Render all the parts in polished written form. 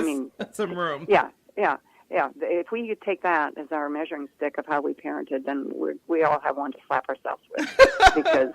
mean, some room. Yeah. If we could take that as our measuring stick of how we parented, then we all have one to slap ourselves with, because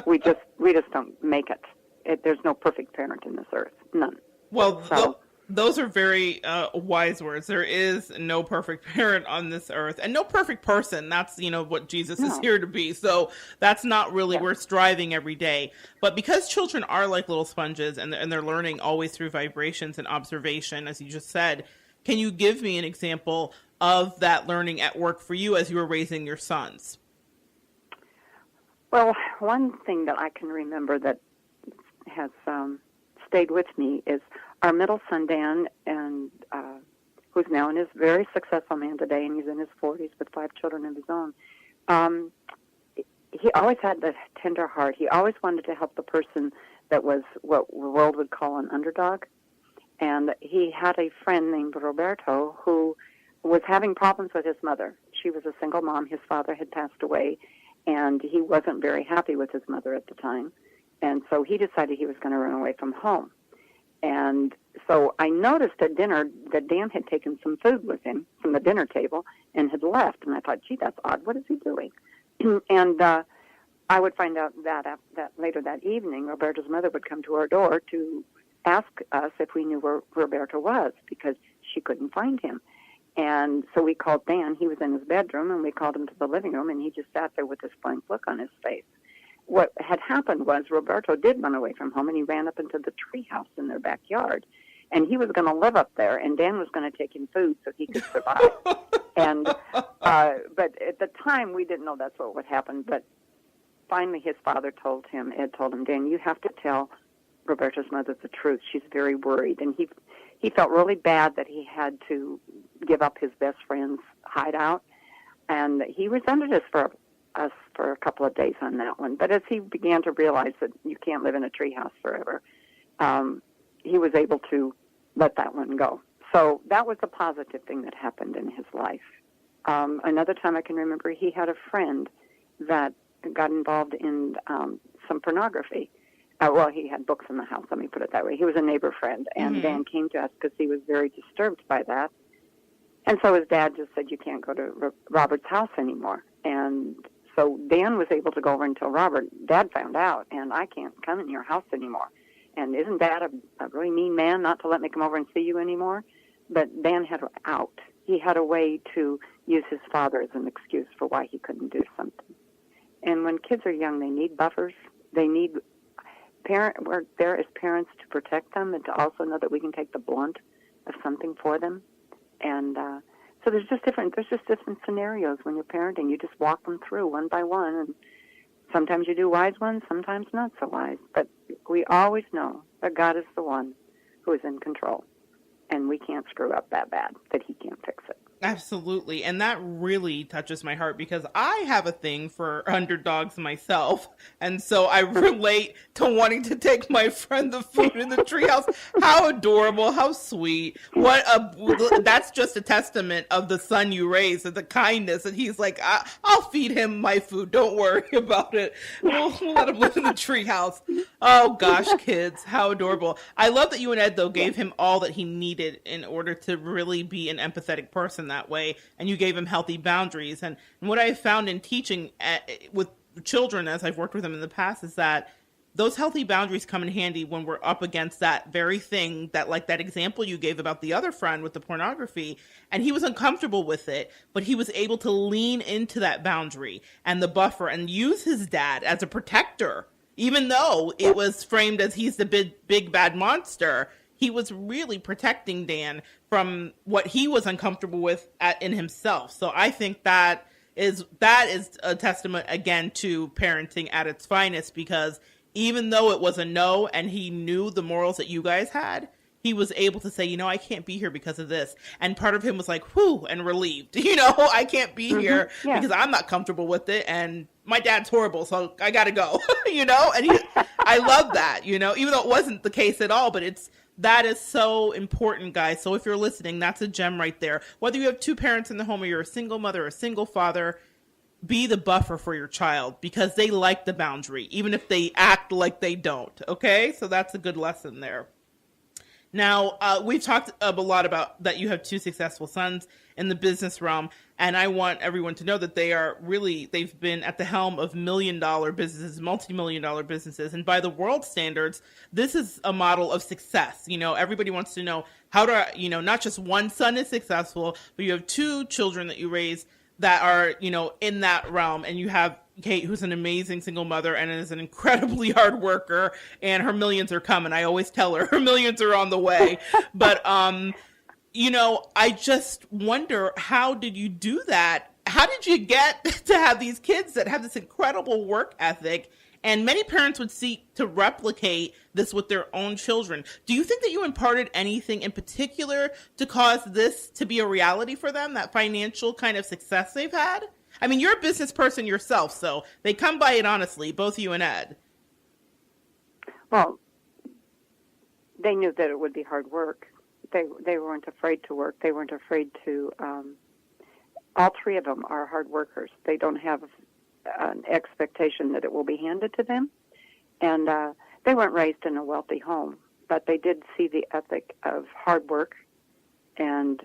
we just don't make it. There's no perfect parent in this earth, none. Well, those are very wise words. There is no perfect parent on this earth, and no perfect person. That's, what Jesus is here to be. So that's not really, we're striving every day. But because children are like little sponges, and they're learning always through vibrations and observation, as you just said, can you give me an example of that learning at work for you as you were raising your sons? Well, one thing that I can remember that has stayed with me is our middle son, Dan, and who's now a very successful man today, and he's in his 40s with 5 children of his own. He always had the tender heart. He always wanted to help the person that was what the world would call an underdog. And he had a friend named Roberto who was having problems with his mother. She was a single mom. His father had passed away, and he wasn't very happy with his mother at the time. And so he decided he was going to run away from home. And so I noticed at dinner that Dan had taken some food with him from the dinner table and had left. And I thought, gee, that's odd. What is he doing? And I would find out that later that evening, Roberto's mother would come to our door to ask us if we knew where Roberto was, because she couldn't find him. And so we called Dan. He was in his bedroom, and we called him to the living room, and he just sat there with this blank look on his face. What had happened was Roberto did run away from home, and he ran up into the treehouse in their backyard. And he was going to live up there, and Dan was going to take him food so he could survive. And but at the time, we didn't know that's what would happen. But finally, his father told him, Dan, you have to tell Roberto's mother the truth. She's very worried. And he felt really bad that he had to give up his best friend's hideout. And he resented us for a couple of days on that one. But as he began to realize that you can't live in a treehouse forever, he was able to let that one go. So that was a positive thing that happened in his life. Another time I can remember, he had a friend that got involved in some pornography. He had books in the house, let me put it that way. He was a neighbor friend, and Dan came to us because he was very disturbed by that. And so his dad just said, you can't go to Robert's house anymore. And so Dan was able to go over and tell Robert, Dad found out, and I can't come in your house anymore. And isn't Dad a really mean man not to let me come over and see you anymore? But Dan had an out. He had a way to use his father as an excuse for why he couldn't do something. And when kids are young, they need buffers. They need we're there as parents to protect them and to also know that we can take the blunt of something for them. And so there's just different scenarios when you're parenting. You just walk them through one by one, and sometimes you do wise ones, sometimes not so wise. But we always know that God is the one who is in control, and we can't screw up that bad that he can't fix it. Absolutely. And that really touches my heart because I have a thing for underdogs myself. And so I relate to wanting to take my friend the food in the treehouse. How adorable. How sweet. That's just a testament of the son you raised and the kindness. And he's like, I'll feed him my food. Don't worry about it. We'll let him live in the treehouse. Oh gosh, kids. How adorable. I love that you and Ed, though, gave him all that he needed in order to really be an empathetic person that way, and you gave him healthy boundaries. And what I've found in teaching with children, as I've worked with them in the past, is that those healthy boundaries come in handy when we're up against that very thing that, like that example you gave about the other friend with the pornography, and he was uncomfortable with it, but he was able to lean into that boundary and the buffer and use his dad as a protector, even though it was framed as he's the big bad monster. He was really protecting Dan from what he was uncomfortable with in himself. So I think that is a testament again to parenting at its finest, because even though it was a no and he knew the morals that you guys had, he was able to say, I can't be here because of this. And part of him was like, whew, and relieved. I can't be here because I'm not comfortable with it. And my dad's horrible, so I got to go, And I love that, even though it wasn't the case at all, but that is so important, guys. So if you're listening, that's a gem right there. Whether you have two parents in the home or you're a single mother or a single father, be the buffer for your child because they like the boundary, even if they act like they don't. Okay? So that's a good lesson there. Now, we've talked a lot about that you have two successful sons in the business realm, and I want everyone to know that they've been at the helm of million-dollar businesses, multi-million-dollar businesses, and by the world standards, this is a model of success. Everybody wants to know how to, not just one son is successful, but you have two children that you raise that are, in that realm, and you have Kate, who's an amazing single mother and is an incredibly hard worker, and her millions are coming. I always tell her millions are on the way. But, I just wonder, how did you do that? How did you get to have these kids that have this incredible work ethic? And many parents would seek to replicate this with their own children. Do you think that you imparted anything in particular to cause this to be a reality for them, that financial kind of success they've had? I mean, you're a business person yourself, so they come by it honestly, both you and Ed. Well, they knew that it would be hard work. They weren't afraid to work. They weren't afraid to. All three of them are hard workers. They don't have an expectation that it will be handed to them, and they weren't raised in a wealthy home, but they did see the ethic of hard work. And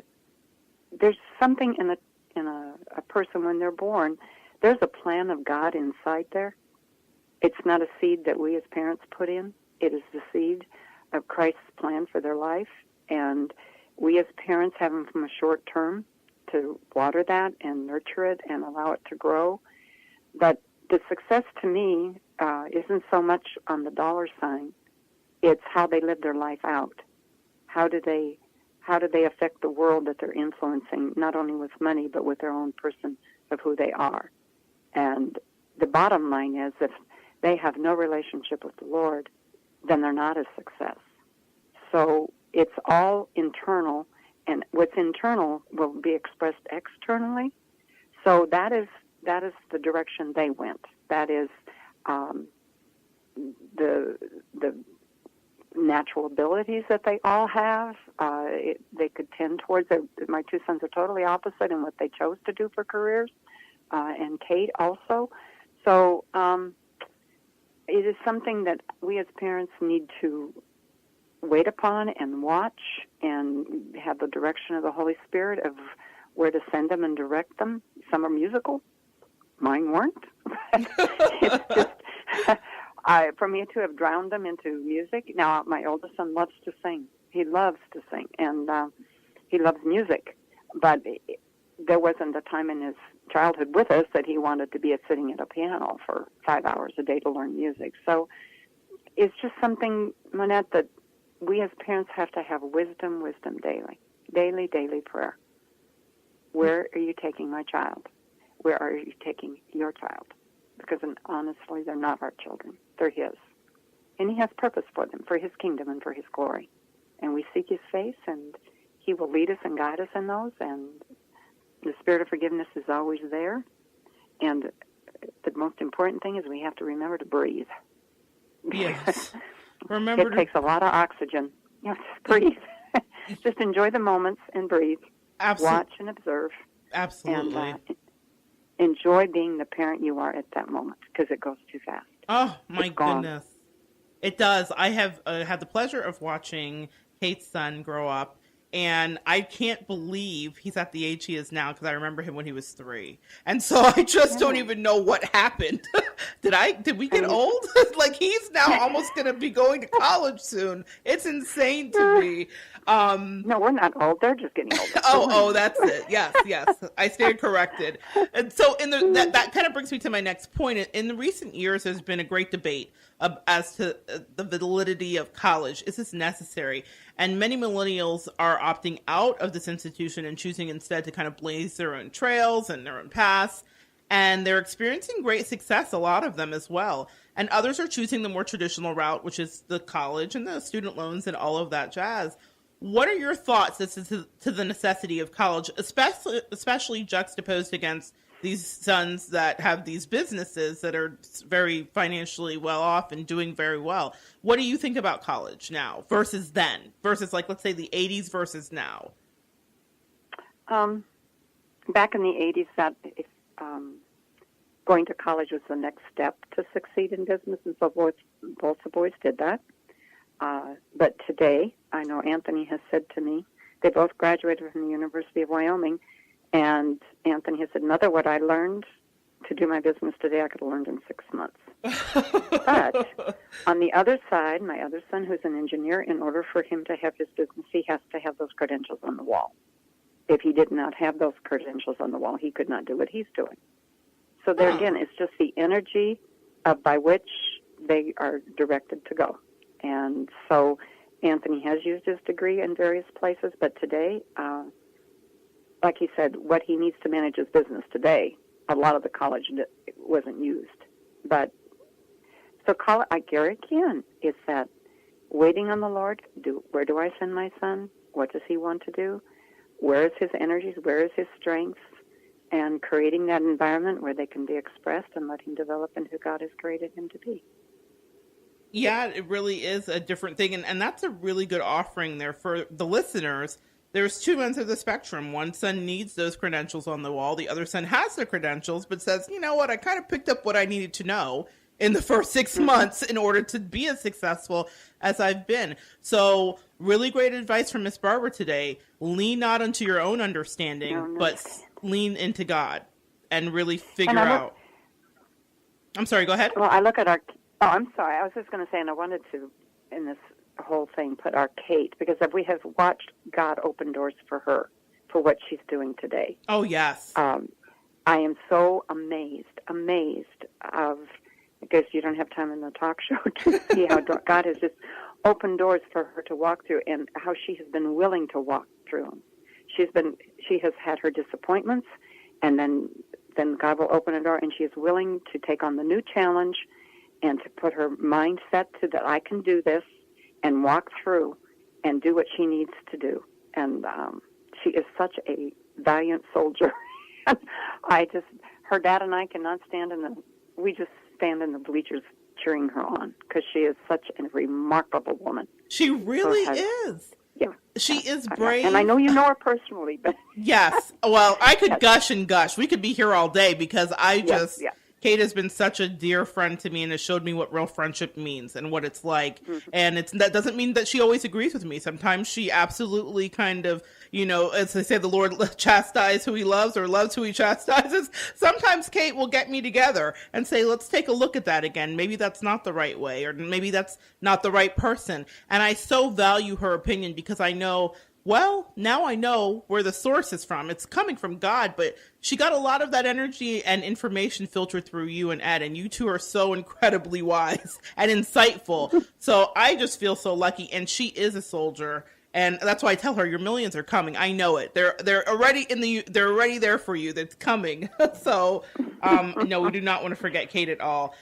there's something in a person when they're born. There's a plan of God inside there. It's not a seed that we as parents put in. It is the seed of Christ's plan for their life, and we as parents have them from a short term to water that and nurture it and allow it to grow. But the success to me isn't so much on the dollar sign. It's how they live their life out. How do they affect the world that they're influencing, not only with money, but with their own person of who they are? And the bottom line is, if they have no relationship with the Lord, then they're not a success. So it's all internal, and what's internal will be expressed externally. So that is the direction they went. That is the natural abilities that they all have. They could tend towards it. My two sons are totally opposite in what they chose to do for careers, and Kate also. So it is something that we as parents need to wait upon and watch and have the direction of the Holy Spirit of where to send them and direct them. Some are musical. Mine weren't. It's just... for me to have drowned them into music. Now, my oldest son loves to sing. He loves to sing, and he loves music. But there wasn't a time in his childhood with us that he wanted to be sitting at a piano for 5 hours a day to learn music. So it's just something, Monette, that we as parents have to have wisdom daily. Daily prayer. Where are you taking my child? Where are you taking your child? Because honestly, they're not our children. They're His. And He has purpose for them, for His kingdom and for His glory. And we seek His face, and He will lead us and guide us in those. And the spirit of forgiveness is always there. And the most important thing is we have to remember to breathe. Yes. It takes a lot of oxygen. Just breathe. Just enjoy the moments and breathe. Absolutely. Watch and observe. Absolutely. And enjoy being the parent you are at that moment, because it goes too fast. Oh, my goodness. It does. I have had the pleasure of watching Kate's son grow up, and I can't believe he's at the age he is now, because I remember him when he was 3. And so I just don't even know what happened. Did we get old? Like, he's now almost going to be going to college soon. It's insane to me. No, we're not old. They're just getting older. Oh, that's it. Yes. I stand corrected. And so that kind of brings me to my next point. In the recent years, there's been a great debate as to the validity of college. Is this necessary? And many millennials are opting out of this institution and choosing instead to kind of blaze their own trails and their own paths. And they're experiencing great success, a lot of them as well. And others are choosing the more traditional route, which is the college and the student loans and all of that jazz. What are your thoughts as to the necessity of college, especially juxtaposed against these sons that have these businesses that are very financially well off and doing very well? What do you think about college now versus then, versus, like, let's say the 80s versus now? Back in the 80s, that going to college was the next step to succeed in business, and so both the boys did that. But today, I know Anthony has said to me, they both graduated from the University of Wyoming, and Anthony has said, Mother, what I learned to do my business today, I could have learned in 6 months. But on the other side, my other son, who's an engineer, in order for him to have his business, he has to have those credentials on the wall. If he did not have those credentials on the wall, he could not do what he's doing. So there again, it's just the energy by which they are directed to go. And so Anthony has used his degree in various places, but today, like he said, what he needs to manage his business today, a lot of the college wasn't used. But so Gary again, is that waiting on the Lord. Where do I send my son? What does he want to do? Where is his energies? Where is his strengths? And creating that environment where they can be expressed and let him develop into who God has created him to be. Yeah, it really is a different thing. And that's a really good offering there for the listeners. There's two ends of the spectrum. One son needs those credentials on the wall. The other son has the credentials, but says, you know what, I kind of picked up what I needed to know in the first 6 months in order to be as successful as I've been. So really great advice from Miss Barbara today. Lean not unto your own understanding, but lean into God and really figure out. I'm sorry, go ahead. Well, I look at I'm sorry. I was just going to say, and I wanted to, in this whole thing, put our Kate, because we have watched God open doors for her, for what she's doing today. Oh, yes. I am so amazed of, I guess you don't have time in the talk show to see how God has just opened doors for her to walk through and how she has been willing to walk through them. She has had her disappointments, and then God will open a door, and she is willing to take on the new challenge and to put her mindset to that I can do this and walk through and do what she needs to do. And she is such a valiant soldier. Her dad and I cannot we just stand in the bleachers cheering her on because she is such a remarkable woman. She really is. Yeah. She is brave. And I know you know her personally, but... Yes. Well, I could gush and gush. We could be here all day because Kate has been such a dear friend to me and has showed me what real friendship means and what it's like. Mm-hmm. And that doesn't mean that she always agrees with me. Sometimes she absolutely kind of, as they say, the Lord chastises who he loves or loves who he chastises. Sometimes Kate will get me together and say, let's take a look at that again. Maybe that's not the right way, or maybe that's not the right person. And I so value her opinion because I know, well, now I know where the source is from. It's coming from God, but she got a lot of that energy and information filtered through you and Ed, and you two are so incredibly wise and insightful. So I just feel so lucky, and she is a soldier, and that's why I tell her your millions are coming. I know it. They're already they're already there for you. That's coming. So no, we do not want to forget Kate at all.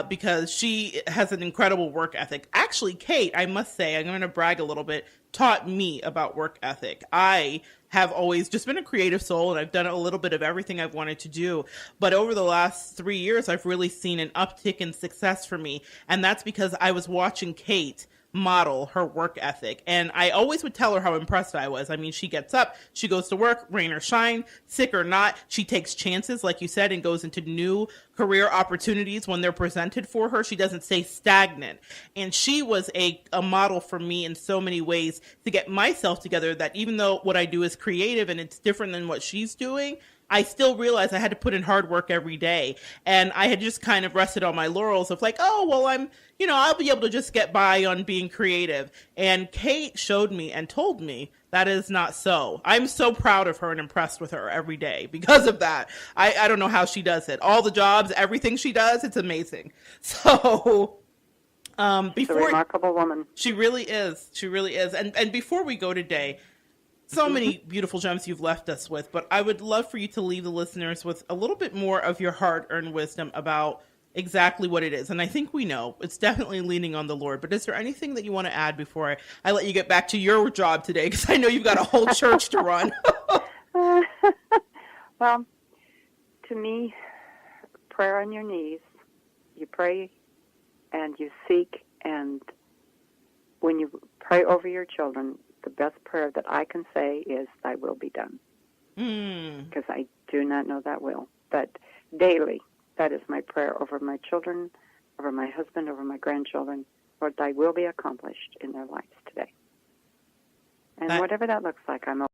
Because she has an incredible work ethic. Actually, Kate, I must say, I'm going to brag a little bit, taught me about work ethic. I have always just been a creative soul, and I've done a little bit of everything I've wanted to do. But over the last 3 years, I've really seen an uptick in success for me. And that's because I was watching Kate model her work ethic. And I always would tell her how impressed I was. I mean, she gets up, she goes to work, rain or shine, sick or not. She takes chances, like you said, and goes into new career opportunities when they're presented for her. She doesn't stay stagnant. And she was a model for me in so many ways to get myself together, that even though what I do is creative and it's different than what she's doing, I still realized I had to put in hard work every day. And I had just kind of rested on my laurels of like, oh, well, I'll be able to just get by on being creative. And Kate showed me and told me that is not so. I'm so proud of her and impressed with her every day because of that. I don't know how she does it. All the jobs, everything she does, it's amazing. So she's a remarkable woman. She really is. She really is. And before we go today, so many beautiful gems you've left us with, but I would love for you to leave the listeners with a little bit more of your hard-earned wisdom about exactly what it is. And I think we know it's definitely leaning on the Lord, but is there anything that you want to add before I let you get back to your job today? Because I know you've got a whole church to run. Well, to me, prayer on your knees, you pray and you seek, and when you pray over your children, the best prayer that I can say is, thy will be done. Because I do not know that will. But daily, that is my prayer over my children, over my husband, over my grandchildren. Lord, thy will be accomplished in their lives today. And whatever that looks like, I'm